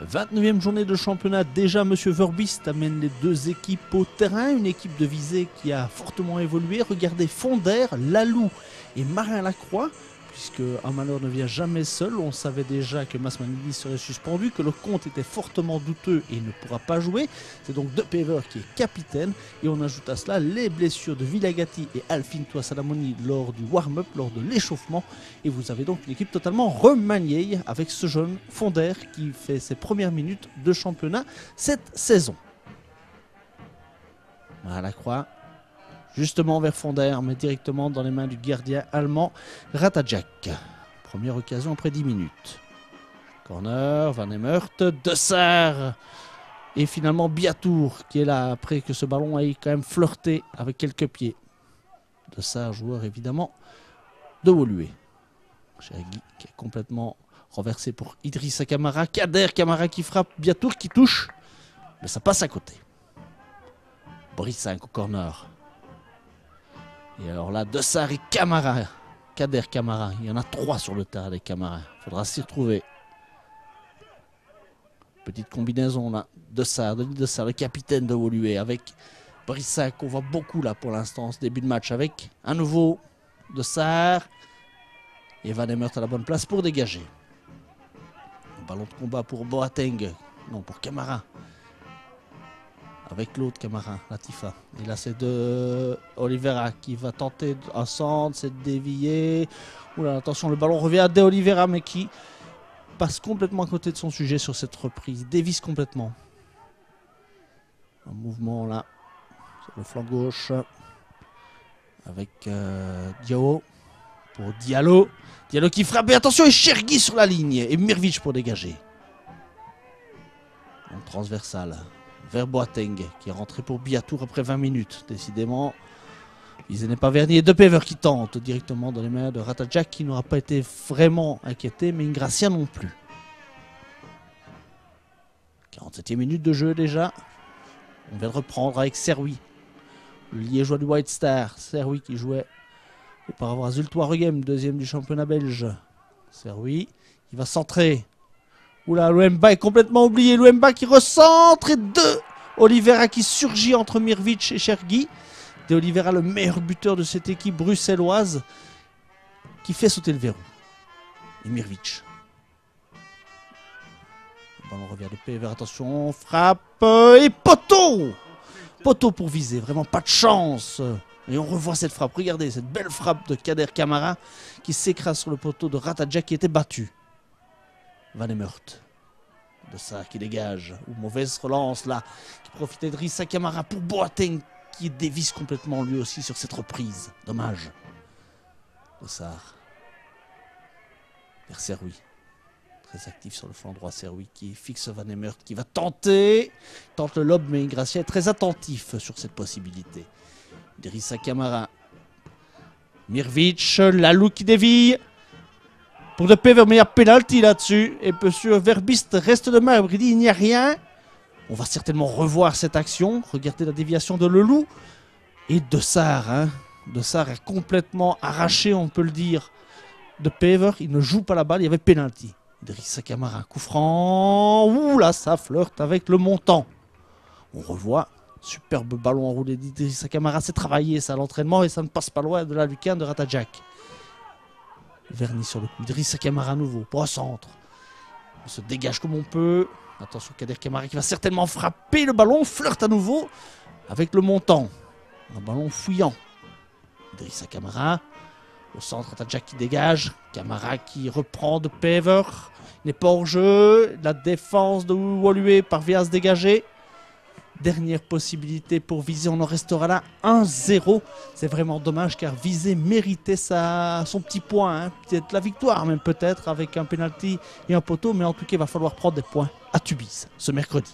29e journée de championnat, déjà Monsieur Verbist amène les deux équipes au terrain, une équipe de Visé qui a fortement évolué. Regardez Fonder, Lalou et Marin Lacroix, puisque un malheur ne vient jamais seul. On savait déjà que Masmanidi serait suspendu, que le compte était fortement douteux et il ne pourra pas jouer. C'est donc De Pever qui est capitaine, et on ajoute à cela les blessures de Villagati et Alfintois Salamoni lors du warm-up, lors de l'échauffement, et vous avez donc une équipe totalement remaniée avec ce jeune Fonder qui fait ses premières minutes de championnat cette saison. Marin Lacroix justement vers Fonder, mais directement dans les mains du gardien allemand Ratajczak. Première occasion après 10 minutes. Corner, Van Emert, Dessart et finalement Biatour qui est là après que ce ballon ait quand même flirté avec quelques pieds. Dessart, joueur évidemment de Woluwe. Chergui qui est complètement renversé pour Idrissa Camara. Kader Camara qui frappe, Biatour qui touche, mais ça passe à côté. Brissinck au corner. Et alors là, Dessart et Camara, Kader Camara, il y en a 3 sur le terrain des Camara. Il faudra s'y retrouver. Petite combinaison là, Dessart, le capitaine de Woluwe avec Brissac, qu'on voit beaucoup là pour l'instant, ce début de match, avec un nouveau Dessart et Van Emert à la bonne place pour dégager. Ballon de combat pour Boateng, non pour Camara. Avec l'autre Camara, Latifa. Et là c'est de Oliveira qui va tenter un centre, c'est dévié. Oula, attention, le ballon revient à De Oliveira, mais qui passe complètement à côté de son sujet sur cette reprise. Dévisse complètement. Un mouvement là, sur le flanc gauche. Avec Diao pour Diallo. Diallo qui frappe, et attention, et Chergui sur la ligne. Et Mirvic pour dégager. En transversal. Vers Boateng qui est rentré pour Biatour après 20 minutes. Décidément, Visé n'est pas verni. Et De Pever qui tente directement dans les mains de Ratajczak qui n'aura pas été vraiment inquiété, mais Ingracia non plus. 47e minute de jeu déjà. On vient de reprendre avec Serwi, le liégeois du White Star. Serwi qui jouait auparavant à Zultoiregem, deuxième du championnat belge. Serwi, il va centrer. Oula, Louemba est complètement oublié. Louemba qui recentre, et De Oliveira qui surgit entre Mirvic et Chergui. De Oliveira, le meilleur buteur de cette équipe bruxelloise, qui fait sauter le verrou. Et Mirvic. Le ballon revient de Pever, attention, frappe et poteau. Poteau pour Visé, vraiment pas de chance. Et on revoit cette frappe, regardez cette belle frappe de Kader Camara qui s'écrase sur le poteau de Ratajczak qui était battu. Van Emert. Dessart qui dégage. Ou mauvaise relance là. Qui profitait de Rissa Camara pour Boateng qui dévisse complètement lui aussi sur cette reprise. Dommage. Dessart. Vers Serwi. Très actif sur le flanc droit. Serwi qui fixe Van Emert qui va tenter. Tente le lob, mais Ingracia est très attentif sur cette possibilité. Rissa Camara. Mirvic. Lalou qui dévie. Pour De Pever, mais il y a pénalty là-dessus. Et monsieur Verbist reste de marbre. Il dit il n'y a rien. On va certainement revoir cette action. Regardez la déviation de Leloup. Et Dessart. Hein. Dessart est complètement arraché, on peut le dire. De Pever, il ne joue pas la balle. Il y avait pénalty. Idrissa Camara, coup franc. Ouh là, ça flirte avec le montant. On revoit. Superbe ballon enroulé d'Idrissa Camara. C'est travaillé ça à l'entraînement et ça ne passe pas loin de la lucarne de Ratajczak. Vernis sur le coup. Idrissa Camara à nouveau pour un centre. On se dégage comme on peut. Attention, Kader Camara qui va certainement frapper le ballon. Flirte à nouveau avec le montant. Un ballon fouillant. Idrissa Camara. Au centre, Ratajczak qui dégage. Camara qui reprend De Pever. Il n'est pas hors jeu. La défense de Woluwe parvient à se dégager. Dernière possibilité pour Visé, on en restera là 1-0. C'est vraiment dommage car Visé méritait son petit point, hein. Peut-être la victoire même peut-être avec un penalty et un poteau, mais en tout cas il va falloir prendre des points à Tubize ce mercredi.